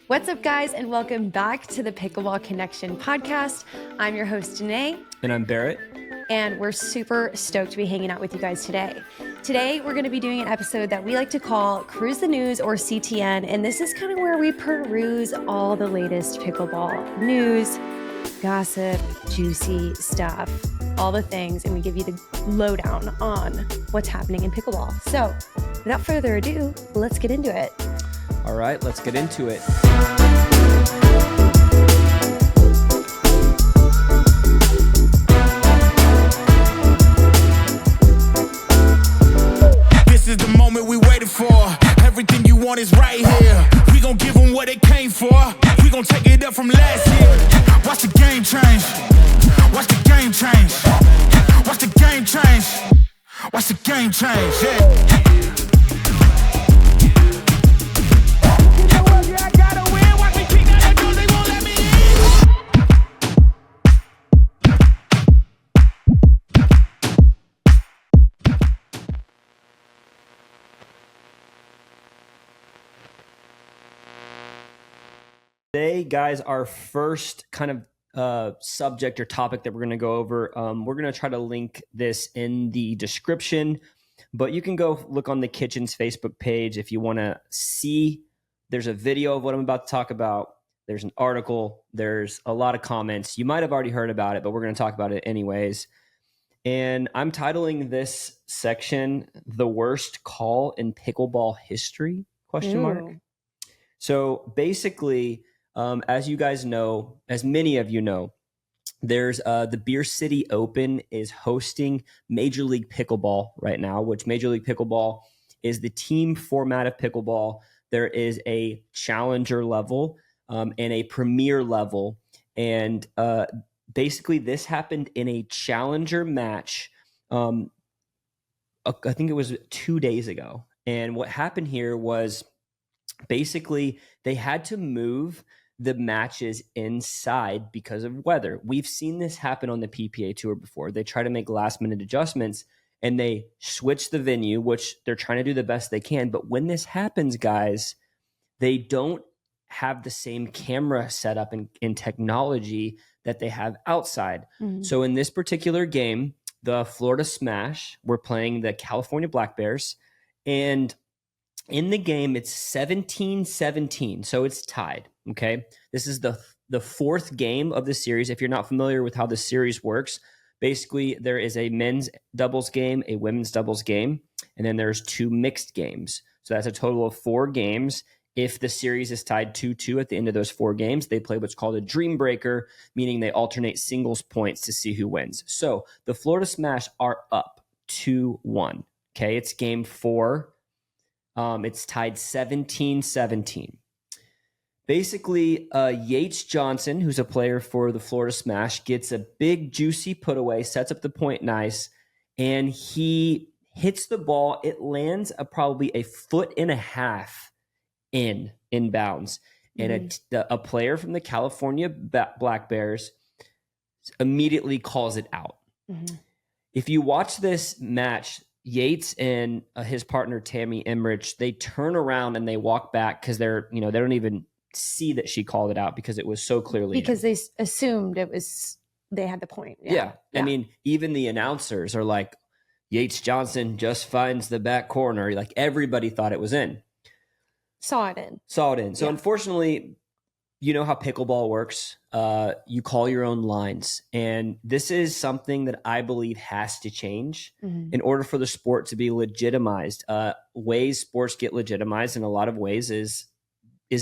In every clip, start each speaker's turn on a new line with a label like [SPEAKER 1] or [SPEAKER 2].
[SPEAKER 1] What's up, guys, and welcome back to the Pickleball Connection podcast. I'm your host, Danea.
[SPEAKER 2] And I'm Barrett.
[SPEAKER 1] And we're super stoked to be hanging out with you guys today. Today, we're going to be doing an episode that we like to call Cruise the News or CTN. And this is kind of where we peruse all the latest pickleball news, gossip, juicy stuff, all the things. And we give you the lowdown on what's happening in pickleball. So without further ado, let's get into it.
[SPEAKER 2] All right, let's get into it.
[SPEAKER 3] This is the moment we waited for. Everything you want is right here. We gon' give them what they came for. We gon' take it up from last year. Watch the game change. Watch the game change. Watch the game change. Watch the game change. Yeah.
[SPEAKER 2] Today, guys, our first kind of subject or topic that we're going to go over, we're going to try to link this in the description, but you can go look on the Kitchen's Facebook page if you want to see. There's a video of what I'm about to talk about. There's an article. There's a lot of comments. You might have already heard about it, but we're going to talk about it anyways. And I'm titling this section, "The Worst Call in Pickleball History?" ? So basically, as you guys know, as many of you know, there's the Beer City Open is hosting Major League Pickleball right now, which Major League Pickleball is the team format of pickleball. There is a challenger level and a premier level. And basically this happened in a challenger match. I think it was 2 days ago. And what happened here was basically they had to move the matches inside because of weather. We've seen this happen on the PPA Tour before. They try to make last minute adjustments and they switch the venue, which they're trying to do the best they can. But when this happens, guys, they don't have the same camera setup and technology that they have outside. Mm-hmm. So in this particular game, the Florida Smash, we're playing the California Black Bears, and in the game, it's 17-17, so it's tied, okay? This is the fourth game of the series. If you're not familiar with how the series works, basically there is a men's doubles game, a women's doubles game, and then there's two mixed games. So that's a total of 4 games. If the series is tied 2-2 at the end of those 4 games, they play what's called a dream breaker, meaning they alternate singles points to see who wins. So the Florida Smash are up 2-1, okay? It's game 4. It's tied 17-17. Basically, Yates Johnson, who's a player for the Florida Smash, gets a big, juicy put away, sets up the point nice, and he hits the ball. It lands probably 1.5 feet in bounds. And a player from the California Black Bears immediately calls it out. Mm-hmm. If you watch this match, Yates and his partner Tammy Emmerich, they turn around and they walk back because they don't even see that she called it out because it was so clearly
[SPEAKER 1] because they assumed they had the point.
[SPEAKER 2] Yeah. I mean, even the announcers are like, Yates Johnson just finds the back corner. Like everybody thought it was in.
[SPEAKER 1] Saw it in.
[SPEAKER 2] So unfortunately, you know how pickleball works. You call your own lines. And this is something that I believe has to change in order for the sport to be legitimized. Ways sports get legitimized in a lot of ways is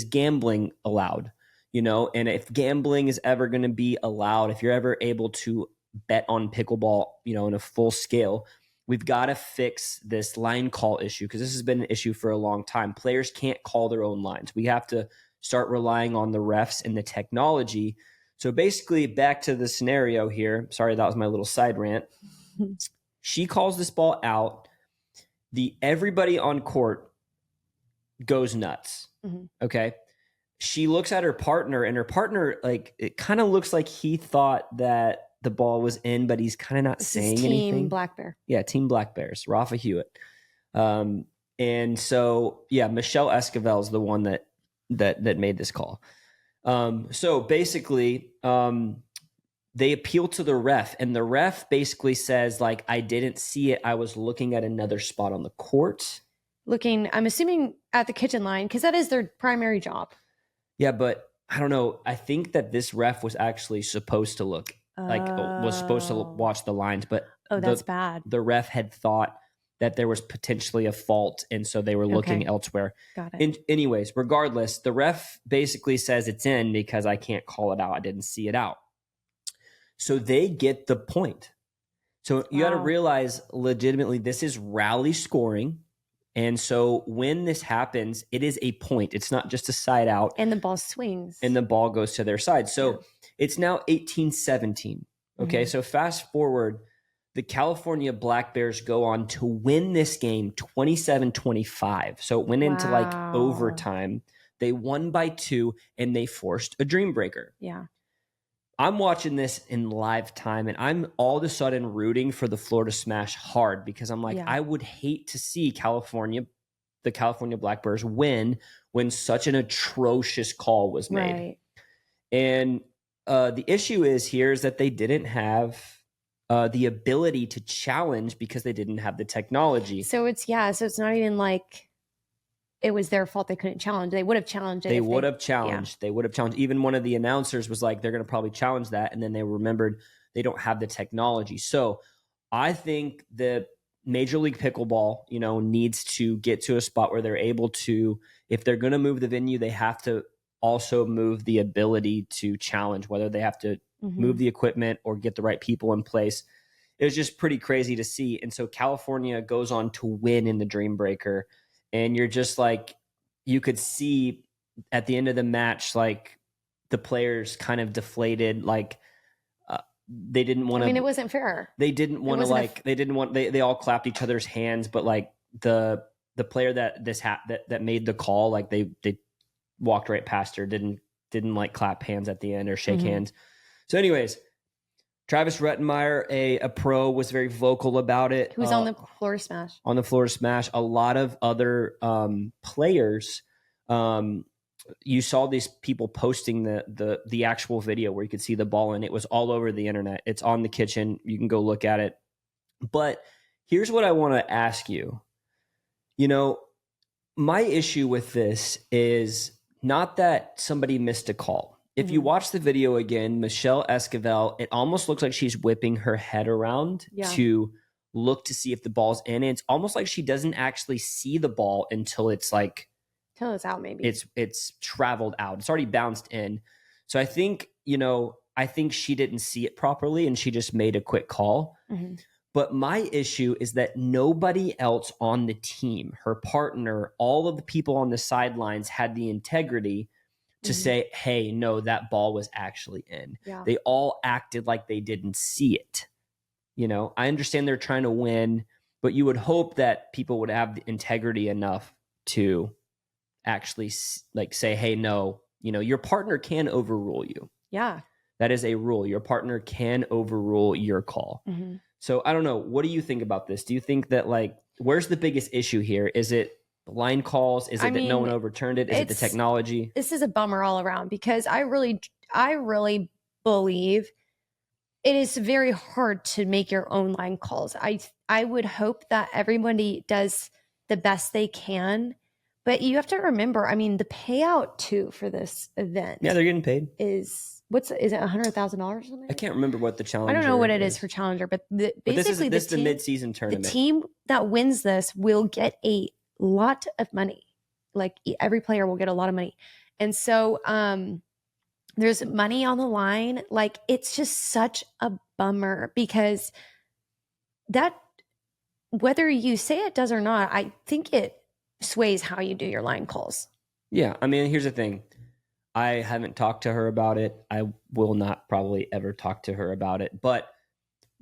[SPEAKER 2] gambling allowed, and if gambling is ever going to be allowed, if you're ever able to bet on pickleball, in a full scale, we've got to fix this line call issue because this has been an issue for a long time. Players can't call their own lines. We have to start relying on the refs and the technology. So basically, back to the scenario here. Sorry, that was my little side rant. She calls this ball out. Everybody on court goes nuts. Mm-hmm. Okay. She looks at her partner, and her partner, it kind of looks like he thought that the ball was in, but he's kind of not saying anything.
[SPEAKER 1] Team Black Bear.
[SPEAKER 2] Yeah, Team Black Bears, Rafa Hewitt. And so, Michelle Esquivel is the one that that made this call. So basically, they appeal to the ref, and the ref basically says, like, I didn't see it. I was looking at another spot on the court.
[SPEAKER 1] Looking, I'm assuming at the kitchen line, because that is their primary job.
[SPEAKER 2] Yeah, but I don't know. I think that this ref was actually supposed to look was supposed to watch the lines, but
[SPEAKER 1] that's bad.
[SPEAKER 2] The ref had thought that there was potentially a fault, and so they were looking elsewhere.
[SPEAKER 1] Got it.
[SPEAKER 2] Anyways, regardless, the ref basically says it's in because I can't call it out. I didn't see it out. So they get the point. So you got to realize, legitimately, this is rally scoring. And so when this happens, it is a point. It's not just a side out.
[SPEAKER 1] And the ball swings.
[SPEAKER 2] And the ball goes to their side. So it's now 18-17. Okay, so fast forward, the California Black Bears go on to win this game 27-25. So it went into like overtime. They won by 2, and they forced a dream breaker.
[SPEAKER 1] Yeah.
[SPEAKER 2] I'm watching this in live time, and I'm all of a sudden rooting for the Florida Smash hard because I'm like, I would hate to see the California Black Bears win when such an atrocious call was made.
[SPEAKER 1] Right.
[SPEAKER 2] And the issue is that they didn't have the ability to challenge because they didn't have the technology.
[SPEAKER 1] So it's not even like it was their fault they couldn't challenge. They would have challenged it.
[SPEAKER 2] They would have challenged. Even one of the announcers was like, they're going to probably challenge that. And then they remembered they don't have the technology. So I think the Major League Pickleball, needs to get to a spot where they're able to, if they're going to move the venue, they have to also move the ability to challenge, whether they have to move the equipment or get the right people in place. It was just pretty crazy to see. And so California goes on to win in the Dream Breaker. And you're just like, you could see at the end of the match, like the players kind of deflated, like they didn't want to.
[SPEAKER 1] I mean, it wasn't fair.
[SPEAKER 2] They didn't want to they all clapped each other's hands, but like the player that made the call, like they walked right past her, didn't like clap hands at the end or shake hands. So anyways, Travis Rettenmeyer, a pro, was very vocal about it.
[SPEAKER 1] Who's on the Florida Smash.
[SPEAKER 2] On the Florida Smash. A lot of other players, you saw these people posting the actual video where you could see the ball, and it was all over the internet. It's on the kitchen. You can go look at it. But here's what I want to ask you. My issue with this is not that somebody missed a call. If you watch the video again, Michelle Esquivel, it almost looks like she's whipping her head around to look to see if the ball's in. And it's almost like she doesn't actually see the ball until it's like...
[SPEAKER 1] Till it's out, maybe.
[SPEAKER 2] It's traveled out. It's already bounced in. So I think, she didn't see it properly and she just made a quick call. But my issue is that nobody else on the team, her partner, all of the people on the sidelines had the integrity to say, hey, no, that ball was actually in. Yeah. They all acted like they didn't see it. I understand they're trying to win, but you would hope that people would have the integrity enough to actually like say, hey, no, your partner can overrule you. Yeah. That is a rule. Your partner can overrule your call. So I don't know. What do you think about this? Do you think that where's the biggest issue here? Is it line calls? Is it that no one overturned it? Is it the technology?
[SPEAKER 1] This is a bummer all around because I really believe it is very hard to make your own line calls. I would hope that everybody does the best they can, but you have to remember, the payout too for this event.
[SPEAKER 2] Yeah, they're getting paid.
[SPEAKER 1] Is it $100,000 or something?
[SPEAKER 2] I can't remember what the Challenger.
[SPEAKER 1] I don't know what it is for Challenger, but basically
[SPEAKER 2] this is the mid-season tournament.
[SPEAKER 1] The team that wins this will get a lot of money. Like every player will get a lot of money. And so there's money on the line. Like it's just such a bummer because that, whether you say it does or not, I think it sways how you do your line calls.
[SPEAKER 2] Yeah. Here's the thing. I haven't talked to her about it. I will not probably ever talk to her about it. But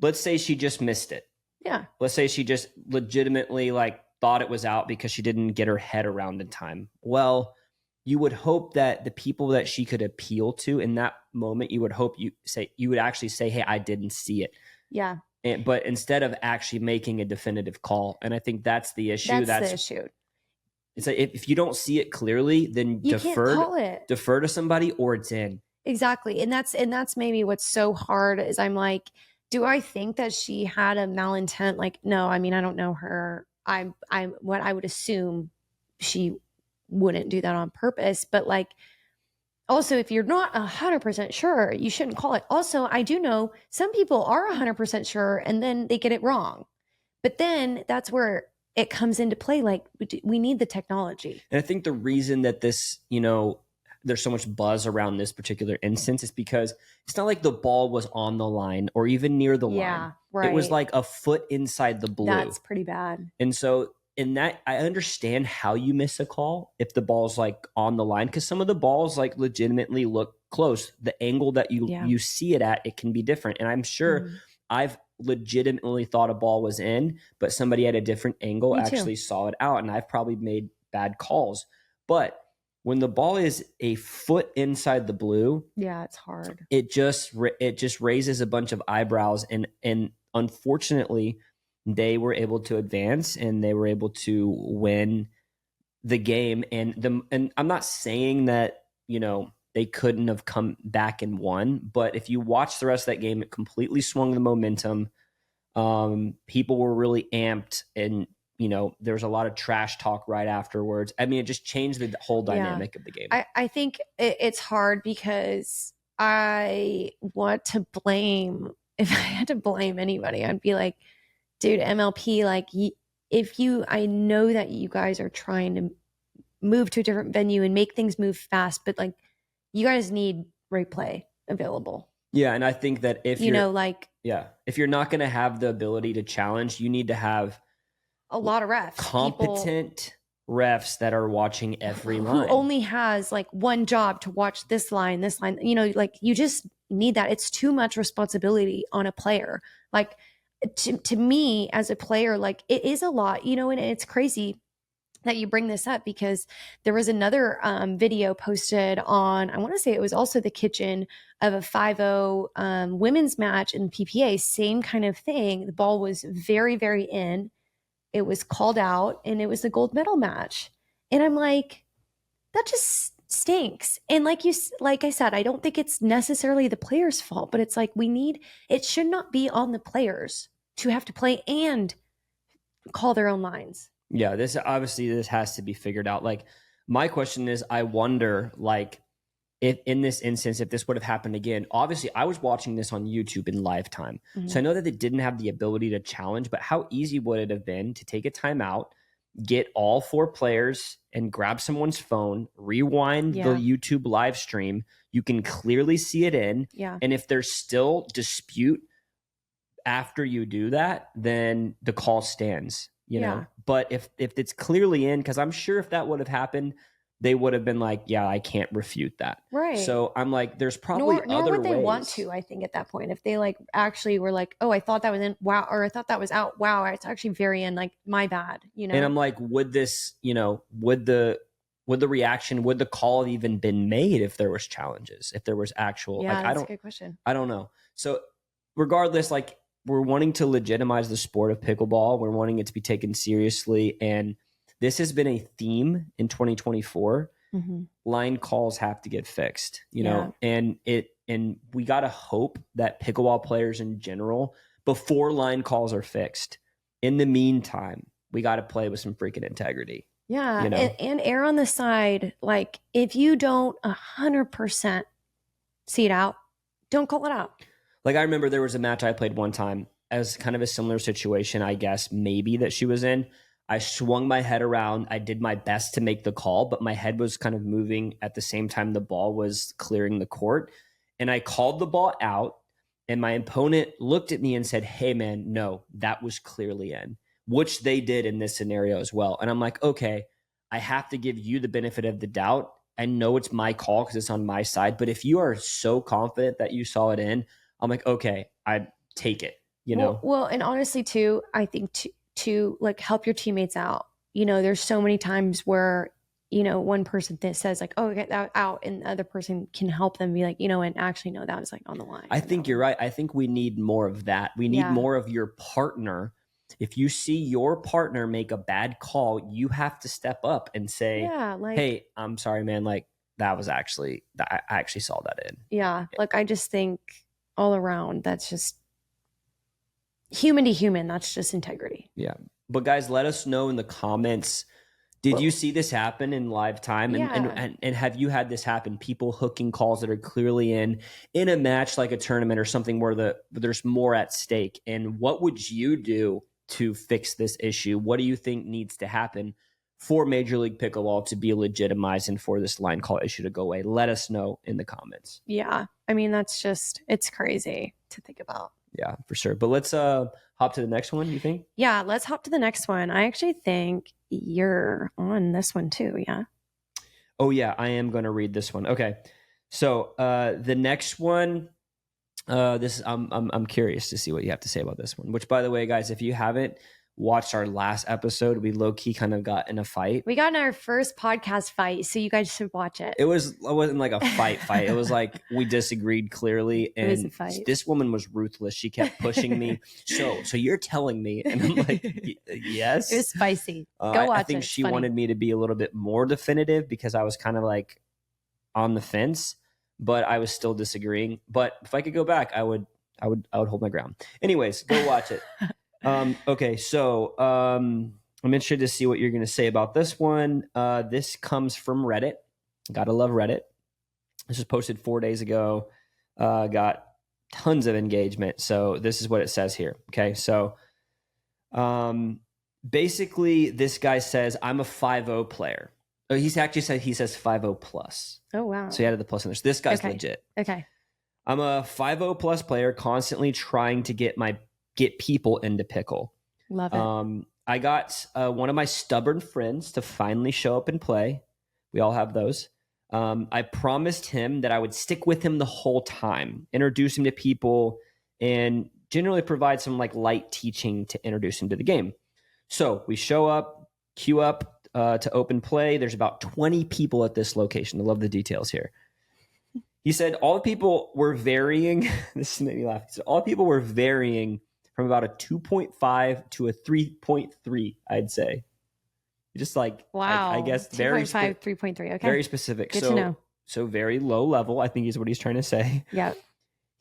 [SPEAKER 2] let's say she just missed it.
[SPEAKER 1] Yeah.
[SPEAKER 2] Let's say she just legitimately thought it was out because she didn't get her head around in time. Well, you would hope that the people that she could appeal to in that moment, you would hope you would actually say, hey, I didn't see it.
[SPEAKER 1] Yeah.
[SPEAKER 2] But instead of actually making a definitive call. And I think that's the issue.
[SPEAKER 1] That's the issue.
[SPEAKER 2] It's like if you don't see it clearly, then
[SPEAKER 1] you can't call it.
[SPEAKER 2] Defer to somebody or it's in.
[SPEAKER 1] Exactly. And that's maybe what's so hard is I'm like, do I think that she had a malintent? Like, no, I mean, I don't know her. I'm what I would assume she wouldn't do that on purpose. But like, also, if you're not 100% sure, you shouldn't call it. Also, I do know some people are 100% sure and then they get it wrong. But then that's where it comes into play. Like, we need the technology.
[SPEAKER 2] And I think the reason that this, there's so much buzz around this particular instance is because it's not like the ball was on the line or even near the line.
[SPEAKER 1] Right.
[SPEAKER 2] It was like a foot inside the blue.
[SPEAKER 1] That's pretty bad.
[SPEAKER 2] And so in that, I understand how you miss a call if the ball's like on the line, because some of the balls like legitimately look close. The angle that you see it at, it can be different. And I'm sure I've legitimately thought a ball was in, but somebody at a different angle actually saw it out, and I've probably made bad calls. But when the ball is a foot inside the blue,
[SPEAKER 1] it's hard.
[SPEAKER 2] It just raises a bunch of eyebrows, and unfortunately, they were able to advance and they were able to win the game. And I'm not saying that they couldn't have come back and won, but if you watch the rest of that game, it completely swung the momentum. People were really amped, and there was a lot of trash talk right afterwards. I mean, it just changed the whole dynamic of the game.
[SPEAKER 1] I think it's hard because I want to blame. If I had to blame anybody, I'd be like, dude, MLP, like I know that you guys are trying to move to a different venue and make things move fast, but like you guys need replay available.
[SPEAKER 2] Yeah. And I think that if
[SPEAKER 1] if
[SPEAKER 2] you're not going to have the ability to challenge, you need to have
[SPEAKER 1] a lot of refs,
[SPEAKER 2] competent refs that are watching every line,
[SPEAKER 1] who only has like one job to watch this line, like you just need that. It's too much responsibility on a player. Like to me as a player, like it is a lot, and it's crazy that you bring this up because there was another video posted on, I want to say it was also the kitchen of a 5-0 women's match in PPA, same kind of thing. The ball was very, very in. It was called out and it was the gold medal match. And I'm like, that just stinks. And like I said, I don't think it's necessarily the player's fault, but it's like it should not be on the players to have to play and call their own lines.
[SPEAKER 2] Yeah, this has to be figured out. Like, my question is, I wonder, like, if in this instance, if this would have happened again. Obviously, I was watching this on YouTube in live time, so I know that they didn't have the ability to challenge. But how easy would it have been to take a timeout, get all 4 players, and grab someone's phone, rewind the YouTube live stream? You can clearly see it in, and if there's still dispute after you do that, then the call stands. But if it's clearly in, because I'm sure if that would have happened, they would have been like, yeah, I can't refute that.
[SPEAKER 1] Right.
[SPEAKER 2] So I'm like, there's probably
[SPEAKER 1] nor
[SPEAKER 2] other
[SPEAKER 1] would they
[SPEAKER 2] ways.
[SPEAKER 1] want to, I think, at that point. If they like actually were like, oh, I thought that was in, wow, or I thought that was out, wow, it's actually very in, like, my bad, And
[SPEAKER 2] I'm like, would this, would the reaction, would the call have even been made if there was challenges, if there was actual,
[SPEAKER 1] that's a good question.
[SPEAKER 2] I don't know. So regardless, like, we're wanting to legitimize the sport of pickleball. We're wanting it to be taken seriously. And this has been a theme in 2024. Line calls have to get fixed, and we got to hope that pickleball players in general, before line calls are fixed, in the meantime, we got to play with some freaking integrity.
[SPEAKER 1] Yeah. And err on the side. Like, if you don't 100% see it out, don't call it out.
[SPEAKER 2] Like, I remember there was a match I played one time as kind of a similar situation, I guess, maybe that she was in. I swung my head around. I did my best to make the call, but my head was kind of moving at the same time the ball was clearing the court. And I called the ball out, and my opponent looked at me and said, hey, man, no, that was clearly in, which they did in this scenario as well. And I'm like, okay, I have to give you the benefit of the doubt. I know it's my call because it's on my side. But if you are so confident that you saw it in, I'm like, okay, I take it,
[SPEAKER 1] Well, and honestly, too, I think to like help your teammates out. There's so many times where, one person that says like, oh, get that out, and the other person can help them be like, and actually, no, that was like on the line.
[SPEAKER 2] I think you're right. I think we need more of that. We need more of your partner If you see your partner make a bad call, you have to step up and say,
[SPEAKER 1] Yeah, like,
[SPEAKER 2] hey, I'm sorry, man. Like, I actually saw that in.
[SPEAKER 1] yeah, like I just think all around that's just human to human. That's just integrity.
[SPEAKER 2] Yeah. But guys, let us know in the comments. Did you see this happen in live time?
[SPEAKER 1] Yeah.
[SPEAKER 2] And have you had this happen? People hooking calls that are clearly in a match like a tournament or something where there's more at stake. And what would you do to fix this issue? What do you think needs to happen for Major League Pickleball to be legitimized and for this line call issue to go away? Let us know in the comments.
[SPEAKER 1] Yeah. I mean, that's just, it's crazy to think about.
[SPEAKER 2] Yeah, for sure. But let's hop to the next one, you think?
[SPEAKER 1] Yeah, let's hop to the next one. I actually think you're on this one too. Yeah.
[SPEAKER 2] Oh yeah, I am going to read this one. Okay. So the next one, I'm curious to see what you have to say about this one. Which, by the way, guys, if you haven't watched our last episode, we low key kind of got in a fight.
[SPEAKER 1] We got in our first podcast fight, so you guys should watch it.
[SPEAKER 2] It wasn't like a fight. It was like we disagreed clearly, and
[SPEAKER 1] It was a fight.
[SPEAKER 2] This woman was ruthless. She kept pushing me. So you're telling me, and I'm like, yes.
[SPEAKER 1] It was spicy. Go watch it.
[SPEAKER 2] I think she wanted me to be a little bit more definitive because I was kind of like on the fence, but I was still disagreeing. But if I could go back, I would hold my ground. Anyways, go watch it. Okay, so I'm interested to see what you're going to say about this one. This comes from Reddit. Gotta love Reddit. This was posted 4 days ago. Got tons of engagement. So this is what it says here. Okay, so basically this guy says, I'm a 5-0 player. Oh, he says 5-0 plus.
[SPEAKER 1] Oh, wow.
[SPEAKER 2] So he added the plus in there. So this guy's legit.
[SPEAKER 1] Okay.
[SPEAKER 2] I'm a 5-0 plus player, constantly trying to get people into pickle.
[SPEAKER 1] Love it.
[SPEAKER 2] I got one of my stubborn friends to finally show up and play. We all have those. I promised him that I would stick with him the whole time, introduce him to people, and generally provide some like light teaching to introduce him to the game. So we show up, queue up to open play. There's about 20 people at this location. I love the details here. He said all the people were varying. This made me laugh. He said all the people were varying from about a 2.5 to a 3.3, I'd say. Just like,
[SPEAKER 1] wow.
[SPEAKER 2] I guess
[SPEAKER 1] 2.5, 3.3. Okay.
[SPEAKER 2] Very specific.
[SPEAKER 1] Good to know.
[SPEAKER 2] So very low level, I think is what he's trying to say.
[SPEAKER 1] Yeah.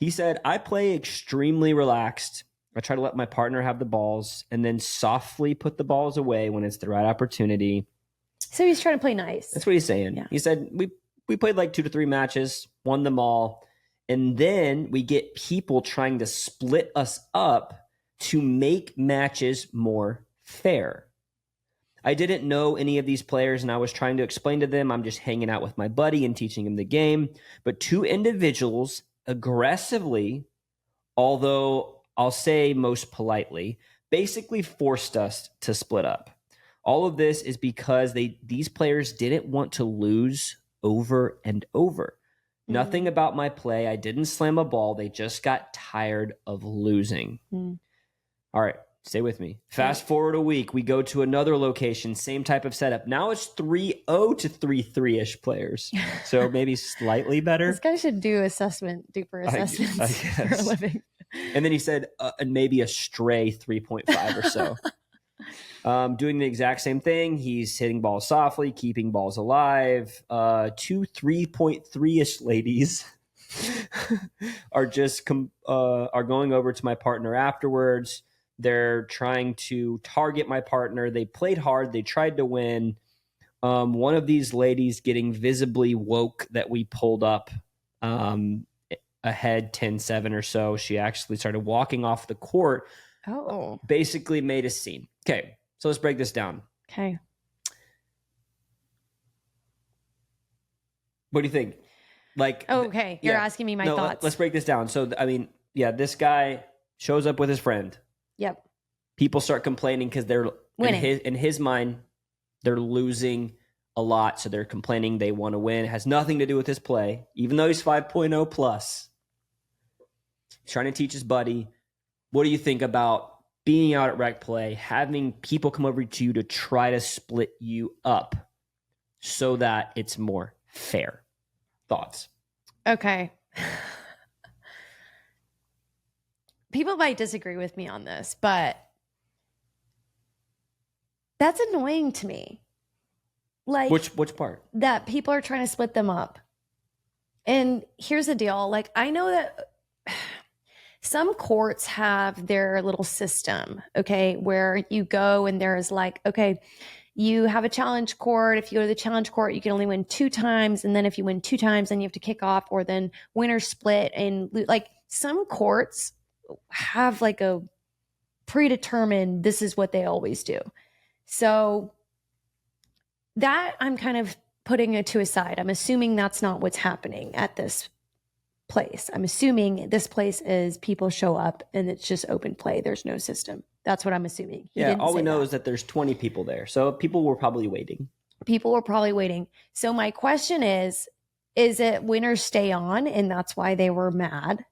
[SPEAKER 2] He said, I play extremely relaxed. I try to let my partner have the balls and then softly put the balls away when it's the right opportunity.
[SPEAKER 1] So he's trying to play nice.
[SPEAKER 2] That's what he's saying. Yeah. He said, we played like 2 to 3 matches, won them all. And then we get people trying to split us up to make matches more fair. I didn't know any of these players, and I was trying to explain to them I'm just hanging out with my buddy and teaching him the game. But 2 individuals aggressively, although I'll say most politely, basically forced us to split up. All of this is because these players didn't want to lose over and over. Nothing about my play. I didn't slam a ball. They just got tired of losing. All right, stay with me. Fast forward a week, we go to another location, same type of setup. Now it's 3-0 to 3-3-ish players. So maybe slightly better.
[SPEAKER 1] This guy should do duper assessments
[SPEAKER 2] I
[SPEAKER 1] for a
[SPEAKER 2] guess.
[SPEAKER 1] living.
[SPEAKER 2] And then he said maybe a stray 3.5 or so. Doing the exact same thing. He's hitting balls softly, keeping balls alive. 2 3.3-ish ladies are just are going over to my partner afterwards. They're trying to target my partner. They played hard. They tried to win. One of these ladies getting visibly woke that we pulled up ahead 10-7 or so. She actually started walking off the court.
[SPEAKER 1] Oh.
[SPEAKER 2] Basically made a scene. Okay, so let's break this down.
[SPEAKER 1] Okay.
[SPEAKER 2] What do you think? Like,
[SPEAKER 1] okay, you're asking me my thoughts.
[SPEAKER 2] Let's break this down. So, I mean, yeah, this guy shows up with his friend.
[SPEAKER 1] Yep.
[SPEAKER 2] People start complaining because they're
[SPEAKER 1] winning.
[SPEAKER 2] In his mind, they're losing a lot, so they're complaining they want to win. It has nothing to do with his play, even though he's 5.0 plus. He's trying to teach his buddy. What do you think about being out at rec play, having people come over to you to try to split you up so that it's more fair? Thoughts?
[SPEAKER 1] Okay. People might disagree with me on this, but That's annoying to me. Like,
[SPEAKER 2] Which part?
[SPEAKER 1] that people are trying to split them up. And here's the deal. Like, I know that some courts have their little system, okay, where you go and there's like, okay, you have a challenge court. If you go to the challenge court, you can only win 2 times. And then if you win 2 times, then you have to kick off, or then winners split. And like, some courts have like a predetermined, this is what they always do. So that I'm kind of putting it to a side. I'm assuming that's not what's happening at this place. I'm assuming this place is people show up and it's just open play. There's no system. That's what I'm assuming.
[SPEAKER 2] Yeah, all we know is that there's 20 people there. So people were probably waiting.
[SPEAKER 1] People were probably waiting. So my question is it winners stay on and that's why they were mad?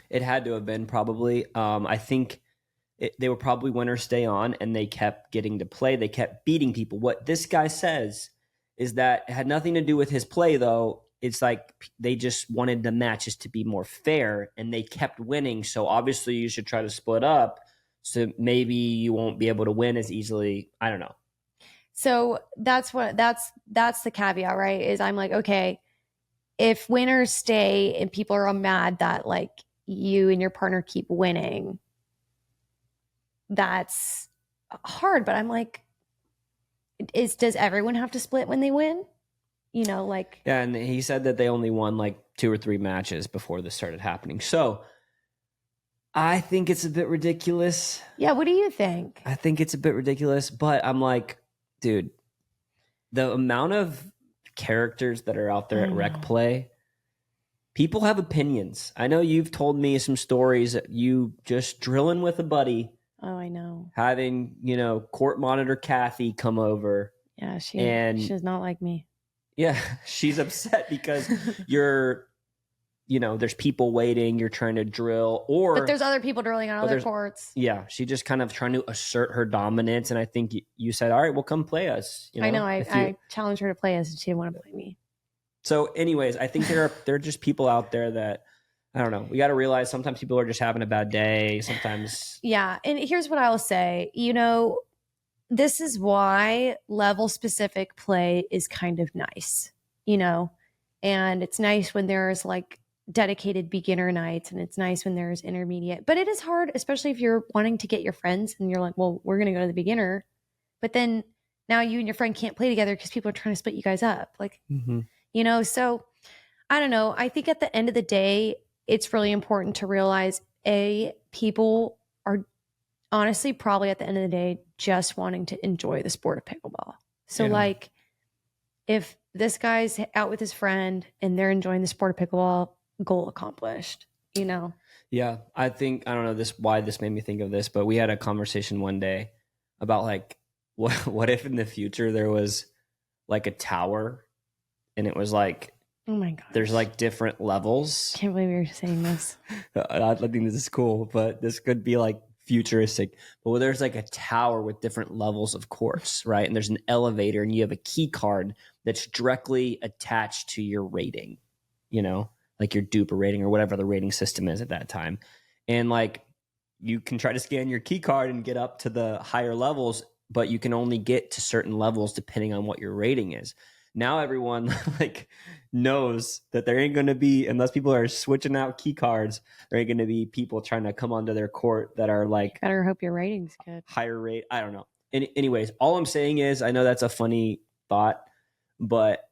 [SPEAKER 2] It had to have been probably. I think they were probably winners stay on, and they kept getting to play. They kept beating people. What this guy says is that it had nothing to do with his play, though. It's like they just wanted the matches to be more fair, and they kept winning. So obviously you should try to split up, so maybe you won't be able to win as easily. I don't know.
[SPEAKER 1] So that's the caveat, right? Is I'm like, okay, if winners stay and people are mad that like you and your partner keep winning, that's hard. But I'm like, does everyone have to split when they win? You know, like.
[SPEAKER 2] Yeah, and he said that they only won like 2 or 3 matches before this started happening. So I think it's a bit ridiculous.
[SPEAKER 1] Yeah, what do you think?
[SPEAKER 2] I think it's a bit ridiculous, but I'm like, dude, the amount of characters that are out there at rec play, people have opinions. I know you've told me some stories that you just drilling with a buddy.
[SPEAKER 1] Oh, I know.
[SPEAKER 2] Having, court monitor Kathy come over.
[SPEAKER 1] Yeah, she's not like me.
[SPEAKER 2] Yeah, she's upset because there's people waiting, you're trying to drill,
[SPEAKER 1] but there's other people drilling on other courts.
[SPEAKER 2] Yeah, she just kind of trying to assert her dominance, and I think you said, all right, well, come play us.
[SPEAKER 1] I know, I challenged her to play us, and she didn't want to play me.
[SPEAKER 2] So anyways, I think there are just people out there that, I don't know, we got to realize sometimes people are just having a bad day, sometimes.
[SPEAKER 1] Yeah, and here's what I will say, this is why level specific play is kind of nice, and it's nice when there's like dedicated beginner nights, and it's nice when there's intermediate, but it is hard, especially if you're wanting to get your friends and you're like, well, we're going to go to the beginner, but then now you and your friend can't play together because people are trying to split you guys up. Like, so I don't know. I think at the end of the day, it's really important to realize people are honestly probably at the end of the day just wanting to enjoy the sport of pickleball. So like, if this guy's out with his friend and they're enjoying the sport of pickleball, goal accomplished, Yeah,
[SPEAKER 2] I think, I don't know why this made me think of this, but we had a conversation one day about like, what if in the future there was like a tower and it was like, oh my god, there's like different levels.
[SPEAKER 1] Can't believe you're saying this.
[SPEAKER 2] I think this is cool, but this could be like futuristic. But there's like a tower with different levels of course, right? And there's an elevator and you have a key card that's directly attached to your rating, like your duper rating or whatever the rating system is at that time. And like you can try to scan your key card and get up to the higher levels, but you can only get to certain levels depending on what your rating is. Now everyone like knows that there ain't going to be, unless people are switching out key cards, there ain't going to be people trying to come onto their court that are like,
[SPEAKER 1] better hope your rating's good.
[SPEAKER 2] Higher rate. I don't know. Anyways, all I'm saying is, I know that's a funny thought, but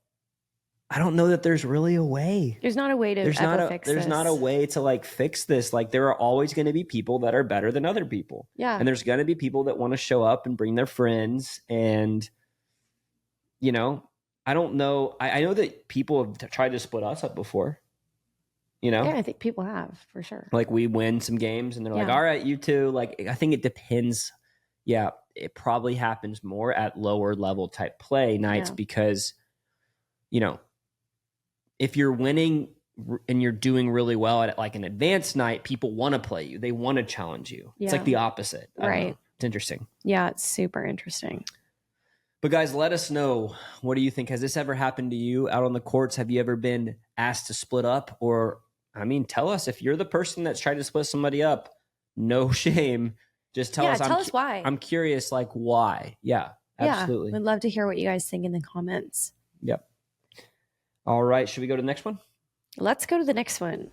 [SPEAKER 2] I don't know that there's really a way.
[SPEAKER 1] There's not a way to fix this.
[SPEAKER 2] There's not a way to like fix this. Like there are always going to be people that are better than other people.
[SPEAKER 1] Yeah.
[SPEAKER 2] And there's going to be people that want to show up and bring their friends. And, I don't know. I know that people have tried to split us up before,
[SPEAKER 1] Yeah, I think people have for sure.
[SPEAKER 2] Like we win some games and they're like, all right, you two. Like, I think it depends. Yeah. It probably happens more at lower level type play nights because, if you're winning and you're doing really well at like an advanced night, people want to play you. They want to challenge you. Yeah. It's like the opposite.
[SPEAKER 1] Right.
[SPEAKER 2] It's interesting.
[SPEAKER 1] Yeah, it's super interesting.
[SPEAKER 2] But guys, let us know. What do you think? Has this ever happened to you out on the courts? Have you ever been asked to split up? Or, tell us if you're the person that's trying to split somebody up. No shame. Just tell
[SPEAKER 1] Yeah,
[SPEAKER 2] us.
[SPEAKER 1] tell us why.
[SPEAKER 2] I'm curious, like why? Yeah, absolutely.
[SPEAKER 1] Yeah, we'd love to hear what you guys think in the comments.
[SPEAKER 2] Yep. All right, should we go to the next one?
[SPEAKER 1] Let's go to the next one.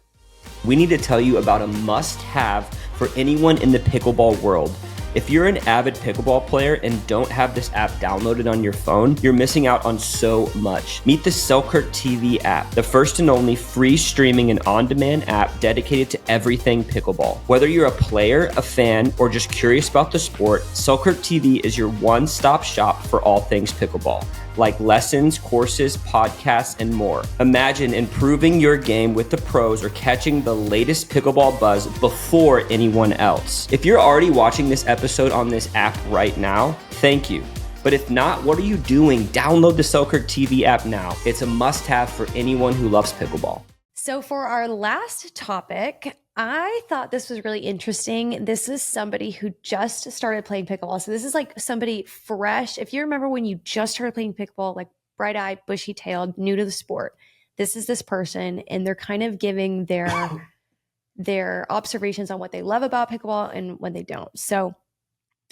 [SPEAKER 2] We need to tell you about a must-have for anyone in the pickleball world. If you're an avid pickleball player and don't have this app downloaded on your phone, you're missing out on so much. Meet the Selkirk TV app, the first and only free streaming and on-demand app dedicated to everything pickleball. Whether you're a player, a fan, or just curious about the sport, Selkirk TV is your one-stop shop for all things pickleball, like lessons, courses, podcasts, and more. Imagine improving your game with the pros or catching the latest pickleball buzz before anyone else. If you're already watching this episode on this app right now, thank you. But if not, what are you doing? Download the Selkirk TV app now. It's a must-have for anyone who loves pickleball.
[SPEAKER 1] So for our last topic, I thought this was really interesting. This is somebody who just started playing pickleball. So this is like somebody fresh. If you remember when you just started playing pickleball, like bright-eyed, bushy-tailed, new to the sport, this is this person, and they're kind of giving their observations on what they love about pickleball and when they don't. So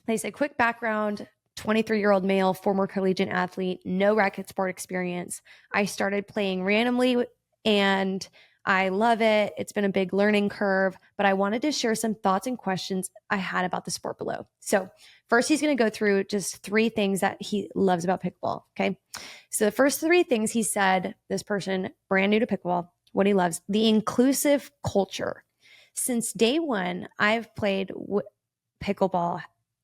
[SPEAKER 1] they say, quick background, 23-year-old male, former collegiate athlete, no racket sport experience. I started playing randomly and I love it. It's been a big learning curve, but I wanted to share some thoughts and questions I had about the sport below. So first, he's going to go through just 3 things that he loves about pickleball. Okay. So the first 3 things he said, this person, brand new to pickleball, what he loves, the inclusive culture. Since day one, I've played pickleball.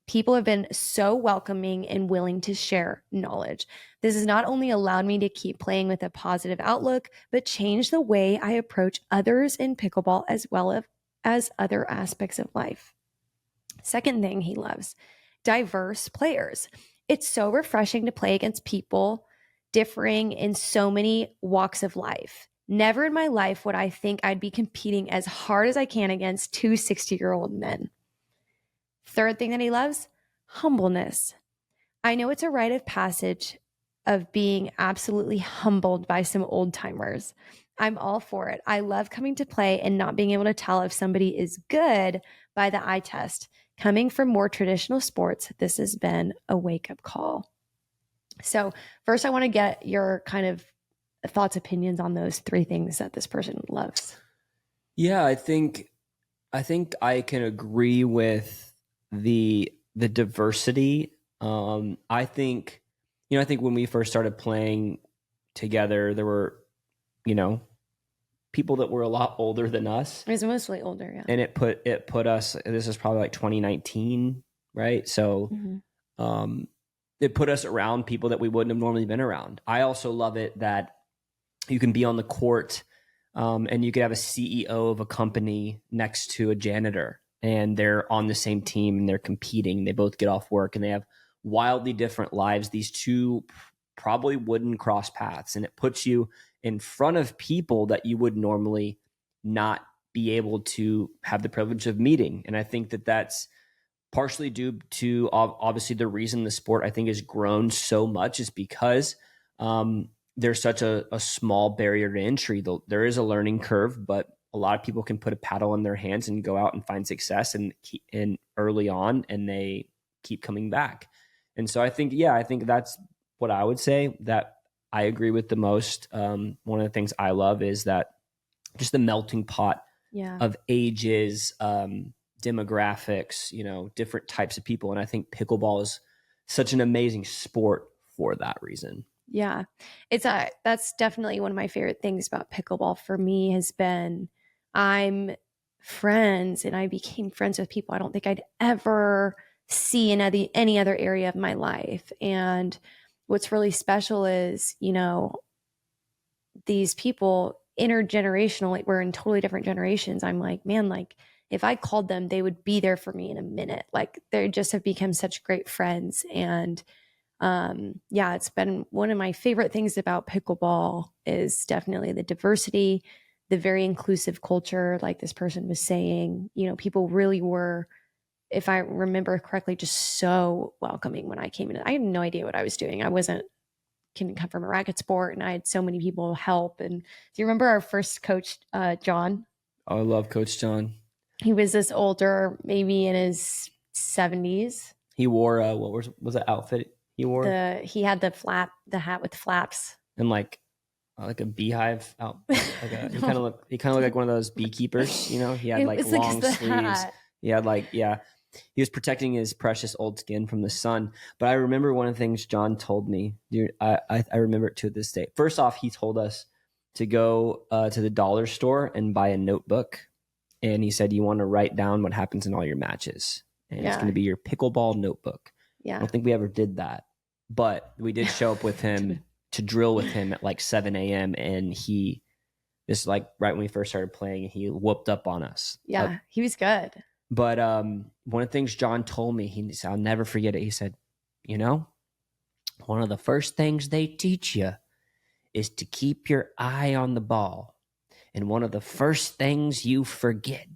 [SPEAKER 1] People have been so welcoming and willing to share knowledge. This has not only allowed me to keep playing with a positive outlook, but changed the way I approach others in pickleball as well as other aspects of life. Second thing he loves, diverse players. It's so refreshing to play against people differing in so many walks of life. Never in my life would I think I'd be competing as hard as I can against 2 60-year-old men. Third thing that he loves, humbleness. I know it's a rite of passage of being absolutely humbled by some old timers. I'm all for it. I love coming to play and not being able to tell if somebody is good by the eye test. Coming from more traditional sports, this has been a wake-up call. So first, I want to get your kind of thoughts, opinions on those 3 things that this person loves.
[SPEAKER 2] Yeah, I think I can agree with the diversity. I think when we first started playing together, there were, people that were a lot older than us.
[SPEAKER 1] It was mostly older, yeah.
[SPEAKER 2] And it put us, this is probably like 2019, right? So it put us around people that we wouldn't have normally been around. I also love it that you can be on the court and you could have a CEO of a company next to a janitor, and they're on the same team and they're competing. They both get off work and they have wildly different lives. These 2 probably wouldn't cross paths, and it puts you in front of people that you would normally not be able to have the privilege of meeting. And I think that that's partially due to obviously the reason the sport I think has grown so much is because there's such a small barrier to entry. There is a learning curve, but a lot of people can put a paddle in their hands and go out and find success and early on, and they keep coming back. And so I think that's what I would say that I agree with the most. One of the things I love is that just the melting pot of ages, demographics, different types of people. And I think pickleball is such an amazing sport for that reason.
[SPEAKER 1] Yeah, that's definitely one of my favorite things about pickleball for me has been I'm friends and I became friends with people I don't think I'd ever see in any other area of my life. And what's really special is, these people intergenerational, like we're in totally different generations. I'm like, man, like if I called them, they would be there for me in a minute. Like they just have become such great friends. And it's been one of my favorite things about pickleball is definitely the diversity, the very inclusive culture. Like this person was saying, people really were, if I remember correctly, just so welcoming when I came in. I had no idea what I was doing. I couldn't come from a racket sport, and I had so many people help. And do you remember our first coach, John?
[SPEAKER 2] Oh, I love Coach John.
[SPEAKER 1] He was this older, maybe in his 70s.
[SPEAKER 2] He wore what was that outfit he wore?
[SPEAKER 1] He had the hat with flaps.
[SPEAKER 2] And like a beehive out. Like he kind of looked like one of those beekeepers, you know. He had like long sleeves. He had he was protecting his precious old skin from the sun. But I remember one of the things John told me, dude. I remember it to this day. First off, he told us to go to the dollar store and buy a notebook, and he said you want to write down what happens in all your matches, and it's going to be your pickleball notebook. Yeah, I don't think we ever did that, but we did show up with him to drill with him at like 7 a.m. and this is like right when we first started playing, he whooped up on us.
[SPEAKER 1] Yeah, he was good.
[SPEAKER 2] But one of the things John told me, I'll never forget it. He said, you know, one of the first things they teach you is to keep your eye on the ball. And one of the first things you forget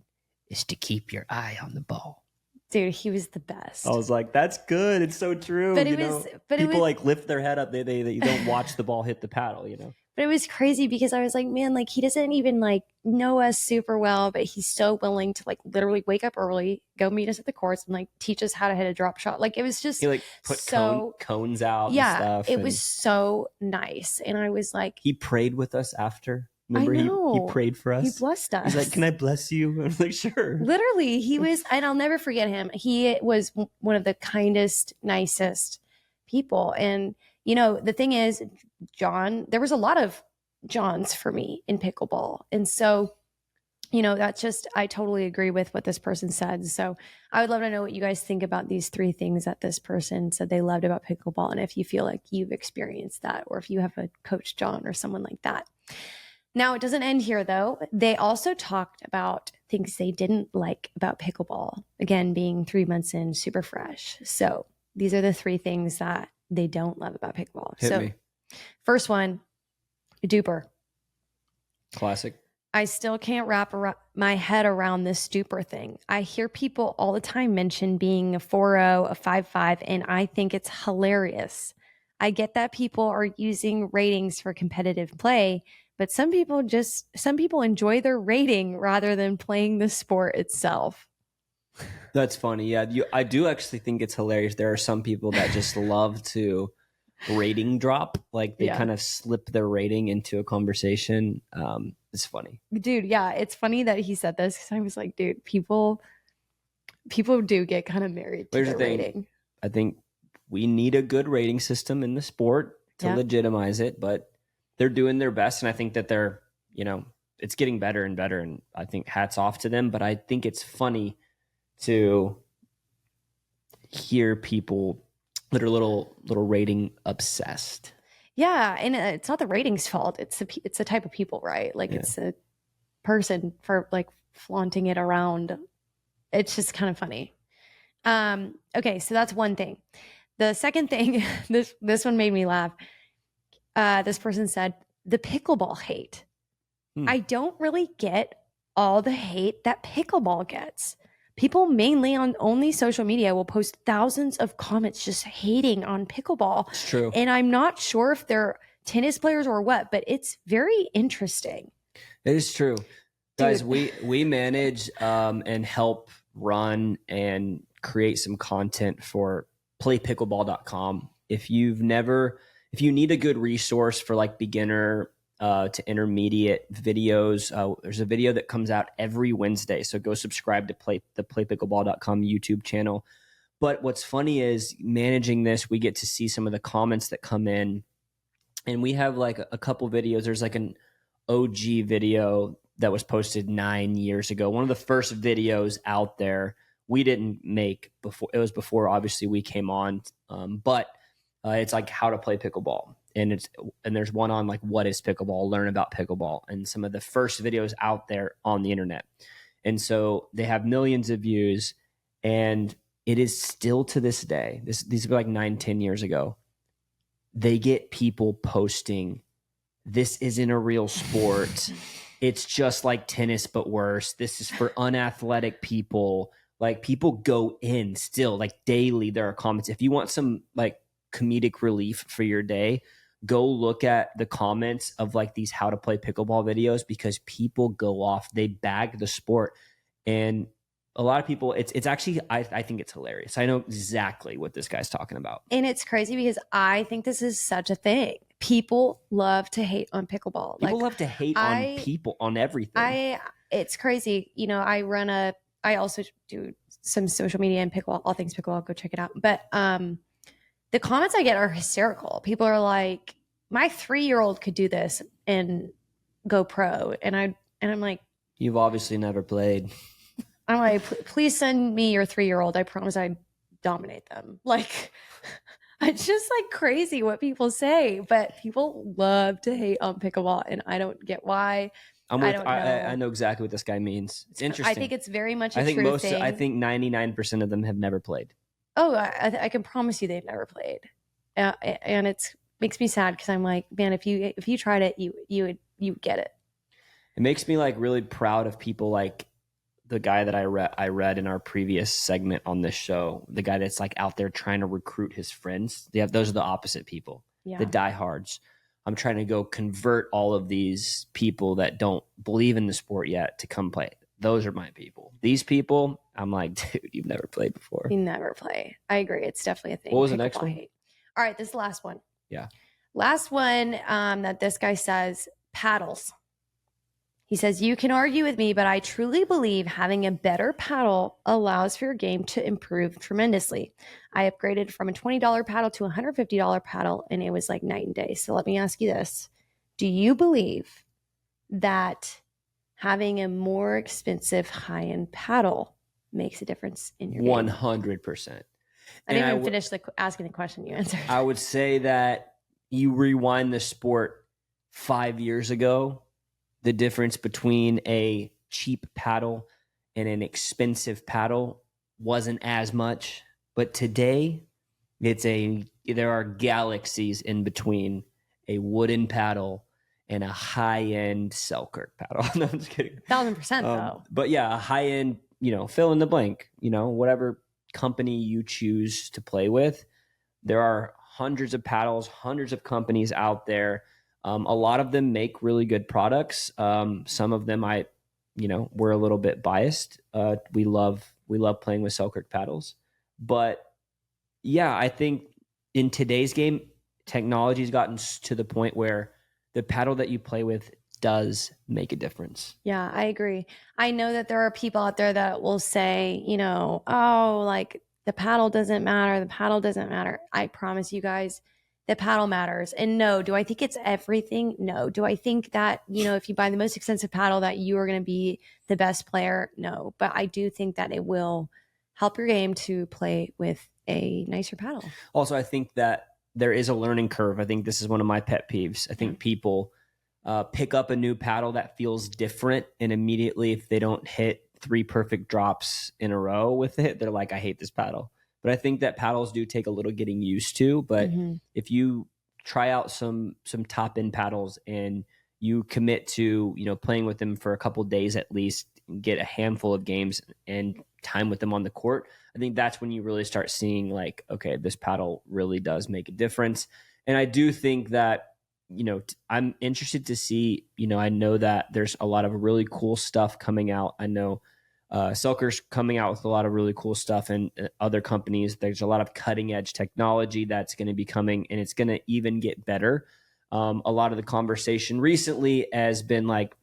[SPEAKER 2] is to keep your eye on the ball.
[SPEAKER 1] Dude, he was the best.
[SPEAKER 2] I was like, that's good. It's so true. But people like lift their head up. They don't watch the ball hit the paddle, you know?
[SPEAKER 1] But it was crazy because I was like, man, like he doesn't even like know us super well, but he's so willing to like literally wake up early, go meet us at the courts and like teach us how to hit a drop shot. Like it was just,
[SPEAKER 2] he like put cones out.
[SPEAKER 1] Yeah,
[SPEAKER 2] and stuff,
[SPEAKER 1] it was so nice. And I was like,
[SPEAKER 2] he prayed with us after. Remember, he prayed for us.
[SPEAKER 1] He blessed us.
[SPEAKER 2] He's like, can I bless you? I was like, sure.
[SPEAKER 1] Literally, he was, and I'll never forget him. He was one of the kindest, nicest people. And, you know, the thing is, John, there was a lot of Johns for me in pickleball. And so, you know, that's just, I totally agree with what this person said. So I would love to know what you guys think about these 3 things that this person said they loved about pickleball. And if you feel like you've experienced that, or if you have a Coach John or someone like that. Now, it doesn't end here, though. They also talked about things they didn't like about pickleball. Again, being 3 months in, super fresh. So these are the 3 things that they don't love about pickleball.
[SPEAKER 2] Hit me.
[SPEAKER 1] First one, duper.
[SPEAKER 2] Classic.
[SPEAKER 1] I still can't wrap my head around this duper thing. I hear people all the time mention being a 4.0, a 5.5, and I think it's hilarious. I get that people are using ratings for competitive play, but some people enjoy their rating rather than playing the sport itself.
[SPEAKER 2] That's funny. Yeah, I do actually think it's hilarious. There are some people that just love to rating drop, like they kind of slip their rating into a conversation. It's funny.
[SPEAKER 1] Dude, yeah, it's funny that he said this because I was like, dude, people do get kind of married to their rating.
[SPEAKER 2] I think we need a good rating system in the sport to legitimize it, but they're doing their best, and I think that they're, you know, it's getting better and better, and I think hats off to them. But I think it's funny to hear people that are little rating obsessed.
[SPEAKER 1] Yeah, and it's not the rating's fault. It's the type of people, right? Like it's a person for like flaunting it around. It's just kind of funny. Okay, so that's one thing. The second thing, this one made me laugh. This person said, the pickleball hate. I don't really get all the hate that pickleball gets. People mainly on only social media will post thousands of comments just hating on pickleball.
[SPEAKER 2] It's true.
[SPEAKER 1] And I'm not sure if they're tennis players or what, but it's very interesting.
[SPEAKER 2] It is true. Dude. Guys, we manage and help run and create some content for playpickleball.com. If you need a good resource for like beginner to intermediate videos, there's a video that comes out every Wednesday. So go subscribe to the playpickleball.com YouTube channel. But what's funny is managing this, we get to see some of the comments that come in, and we have like a couple videos. There's like an OG video that was posted 9 years ago. One of the first videos out there we didn't make before. It was before obviously we came on, but it's like how to play pickleball. And there's one on like what is pickleball, learn about pickleball, and some of the first videos out there on the internet. And so they have millions of views, and it is still to this day, these are like 9-10 years ago, they get people posting, this isn't a real sport. It's just like tennis, but worse. This is for unathletic people. Like people go in still like daily. There are comments. If you want some like comedic relief for your day, go look at the comments of like these how to play pickleball videos, because people go off, they bag the sport. And a lot of people, it's actually, I think it's hilarious. I know exactly what this guy's talking about.
[SPEAKER 1] And it's crazy because I think this is such a thing. People love to hate on pickleball.
[SPEAKER 2] People love to hate on people, on everything.
[SPEAKER 1] It's crazy. You know, I also do some social media and pickleball, all things pickleball. Go check it out. But the comments I get are hysterical. People are like, my 3-year-old could do this and go pro. And I'm like,
[SPEAKER 2] you've obviously never played.
[SPEAKER 1] I'm like, please send me your 3-year-old. I promise I dominate them. Like, it's just like crazy what people say, but people love to hate on pickleball, and I don't get why.
[SPEAKER 2] I know exactly what this guy means. It's interesting.
[SPEAKER 1] I think it's very much a true thing.
[SPEAKER 2] I think 99% of them have never played.
[SPEAKER 1] Oh, I can promise you they've never played, and it makes me sad because I'm like, man, if you tried it, you would get it.
[SPEAKER 2] It makes me like really proud of people like the guy that I read in our previous segment on this show, the guy that's like out there trying to recruit his friends. Those are the opposite people, the diehards. I'm trying to go convert all of these people that don't believe in the sport yet to come play. Those are my people. These people, I'm like, dude, you've never played before.
[SPEAKER 1] You never play. I agree. It's definitely a thing.
[SPEAKER 2] What was the next one?
[SPEAKER 1] Hate. All right, this is the last one.
[SPEAKER 2] Yeah.
[SPEAKER 1] Last one that this guy says, paddles. He says, you can argue with me, but I truly believe having a better paddle allows for your game to improve tremendously. I upgraded from a $20 paddle to a $150 paddle, and it was like night and day. So let me ask you this. Do you believe that having a more expensive high-end paddle makes a difference in your game?
[SPEAKER 2] 100%.
[SPEAKER 1] I didn't even finish asking the question you answered.
[SPEAKER 2] I would say that you rewind the sport 5 years ago, the difference between a cheap paddle and an expensive paddle wasn't as much. But today, there are galaxies in between a wooden paddle and a high-end Selkirk paddle. No, I'm just kidding.
[SPEAKER 1] 1,000% though.
[SPEAKER 2] But yeah, a high-end, fill in the blank, whatever company you choose to play with. There are hundreds of paddles, hundreds of companies out there. A lot of them make really good products. Some of them we're a little bit biased. We love playing with Selkirk paddles. But yeah, I think in today's game, technology's gotten to the point where the paddle that you play with does make a difference.
[SPEAKER 1] Yeah, I agree. I know that there are people out there that will say, oh, like the paddle doesn't matter. The paddle doesn't matter. I promise you guys, the paddle matters. And no, do I think it's everything? No. Do I think that, if you buy the most expensive paddle that you are going to be the best player? No. But I do think that it will help your game to play with a nicer paddle.
[SPEAKER 2] Also, I think that there is a learning curve. I think this is one of my pet peeves. I think people pick up a new paddle that feels different, and immediately if they don't hit 3 perfect drops in a row with it, they're like, I hate this paddle. But I think that paddles do take a little getting used to. But if you try out some top end paddles and you commit to playing with them for a couple days at least, get a handful of games and time with them on the court, I think that's when you really start seeing like, okay, this paddle really does make a difference. And I do think that I'm interested to see. I know that there's a lot of really cool stuff coming out. I know. Selkirk's coming out with a lot of really cool stuff, and other companies. There's a lot of cutting edge technology that's going to be coming, and it's going to even get better. A lot of the conversation recently has been like,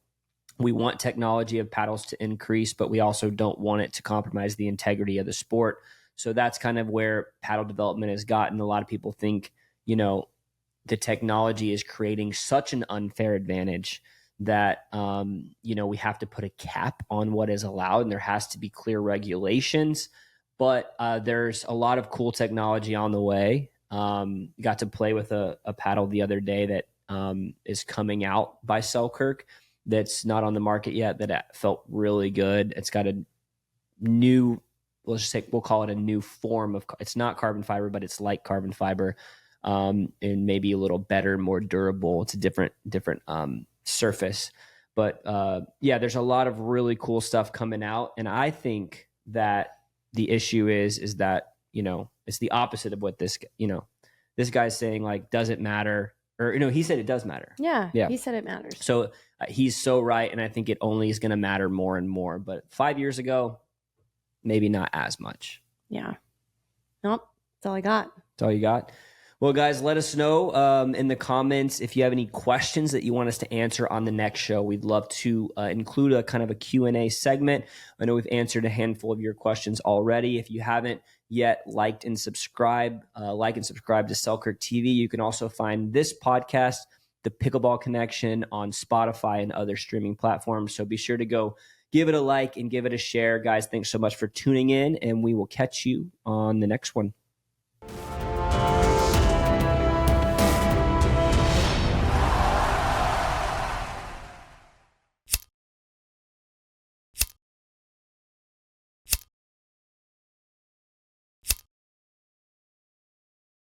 [SPEAKER 2] we want technology of paddles to increase, but we also don't want it to compromise the integrity of the sport. So that's kind of where paddle development has gotten. A lot of people think, the technology is creating such an unfair advantage that, we have to put a cap on what is allowed, and there has to be clear regulations. But there's a lot of cool technology on the way. Got to play with a paddle the other day that is coming out by Selkirk that's not on the market yet, that felt really good. It's got a new, we'll call it a new form of, it's not carbon fiber, but it's like carbon fiber, and maybe a little better, more durable. It's a different surface. But there's a lot of really cool stuff coming out, and I think that the issue is that it's the opposite of what this guy's saying, like, does it matter? Or he said it does matter.
[SPEAKER 1] Yeah, he said it matters.
[SPEAKER 2] So he's so right, and I think it only is going to matter more and more. But 5 years ago, maybe not as much.
[SPEAKER 1] Yeah. Nope. That's all I got.
[SPEAKER 2] That's all you got? Well, guys, let us know in the comments if you have any questions that you want us to answer on the next show. We'd love to include a kind of a Q&A segment. I know we've answered a handful of your questions already. If you haven't yet like and subscribe to Selkirk TV. You can also find this podcast, the Pickleball Connection, on Spotify and other streaming platforms. So be sure to go give it a like and give it a share. Guys, thanks so much for tuning in, and we will catch you on the next one.